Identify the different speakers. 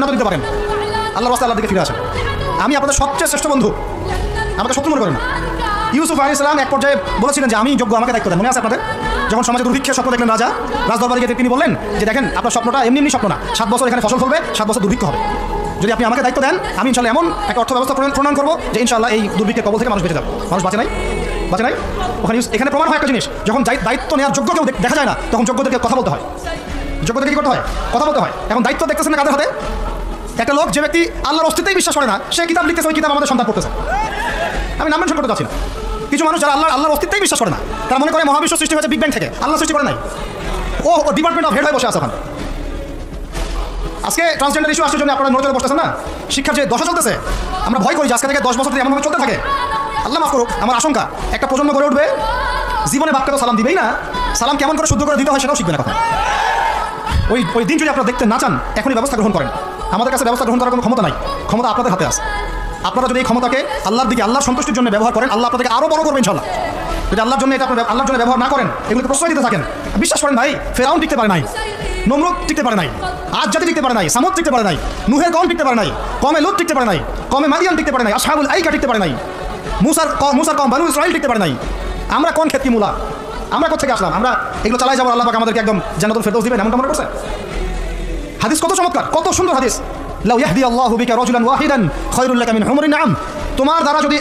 Speaker 1: জান্নাত দিতে পারেন। আল্লাহর রাস্তায় আল্লাহর দিকে ফিরে আসেন। আমি আপনাদের সবচেয়ে শ্রেষ্ঠ বন্ধু, আমাকে শত্রু মনে করেন না। ইউসুফ আলাইহিস সালাম এক পর্যায়ে বলেছিলেন যে আমি যোগ্য, আমাকে দায়িত্ব দেন। মনে আছে আপনাদের? যখন সমাজে দুর্ভিক্ষের স্বপ্ন দেখলেন রাজদরবারে গিয়ে তিনি বললেন যে দেখেন আপনার স্বপ্নটা এমনি এমনি স্বপ্ন না, 7 বছর এখানে ফসল ফলবে, 7 বছর দুর্ভিক্ষ হবে। যদি আপনি আমাকে দায়িত্ব দেন, আমি ইনশাল্লাহ এমন একটা অর্থ ব্যবস্থা প্রণয়ন করবো যে ইনশাল্লাহ এই দুর্ভিক্ষের কবল থেকে মানুষ বেঁচে যাবে। মানুষ বাঁচে নাই? ওখানে এখানে প্রমাণ হয় একটা জিনিস, যখন দায়িত্ব নেওয়ার যোগ্য কেউ দেখা যায় না, তখন যোগ্যদেরকে কথা বলতে হয়। যোগ্যদেরকে কি করতে হয়? কথা বলতে হয়। এখন দায়িত্ব দেখতেছেন না কাদের হাতে? একটা লোক, যে ব্যক্তি আল্লাহর অস্তিত্বেই বিশ্বাস করে না, সে কিতাব লিখতেছে, ওই কিতাব আমাদের সন্তান পড়তেছে। আমি নাম মেনশন করতে চাচ্ছি না। কিছু মানুষ যারা আল্লাহর অস্তিত্বেই বিশ্বাস করে না, তারা মনে করে মহাবিশ্ব সৃষ্টি হয়েছে বিগ ব্যাং থেকে, আল্লাহ সৃষ্টি করে নাই। ও ডিপার্টমেন্ট অফ হেড হয়ে বসে আছে ওখানে। আজকে ট্রান্সজেন্ডার ইস্যু আসার জন্য আপনারা নড়ে চড়ে বসতেছেন না, শিক্ষার যে দশা চলতেছে, আমরা ভয় করি যে আজকে থেকে 10 বছর ধরে এমনভাবে চলতে থাকে, আল্লাহ মাফ করুক, আমার আশঙ্কা একটা প্রজন্ম গড়ে উঠবে, জীবনে বাপকে তো সালাম দিবেই না, সালাম কেমন করে শুদ্ধ করে দিতে হয় সেটাও শিখবে না কথা। ওই দিন যদি আপনারা দেখতে না চান, এখনই ব্যবস্থা গ্রহণ করেন। আমাদের কাছে ব্যবস্থা গ্রহণ করার কোনো ক্ষমতা নাই, ক্ষমতা আপনাদের হাতে আছে। আপনারা যদি এই ক্ষমতাকে আল্লাহর দিকে, আল্লাহর সন্তুষ্টির জন্য ব্যবহার করেন, আল্লাহ আপনাদেরকে আরও বড় করবেন ইনশাআল্লাহ। যদি আল্লাহর জন্য এটা আপনার আল্লাহর জন্য ব্যবহার না করেন, এগুলোকে প্রশ্রয় দিতে থাকেন, বিশ্বাস করেন ভাই, ফেরাউন টিকতে পারে নাই, নমরুদ টিকতে পারে নাই, আদ জাতি টিকতে পারে নাই, সামুদ টিকতে পারে নাই, নুহের কওম টিকতে পারে নাই, কওমে লূত টিকতে পারে নাই, কওমে মাদিয়ান টিকতে পারে নাই, আসহাবুল আইকা টিকতে পারে নাই, মুসার কওম বনু ইসরাঈল টিকতে পারে নাই। আমরা কোন ক্ষেত্রে মূলা? আমরা কোথা থেকে আসলাম? আমরা এগুলো চালাই যাবো, আল্লাহ পাক আমাদেরকে একদম জান্নাতুল ফেরদৌস দিবেন এমনটা মনে করছে? হাদিস কত চমৎকার, কত সুন্দর হাদিস। লাউ ইয়াহদি আল্লাহু বিকা রাজুলান ওয়াহিদান খায়রুল লাকা মিন হুমরিন নাম। তোমার দ্বারা যদি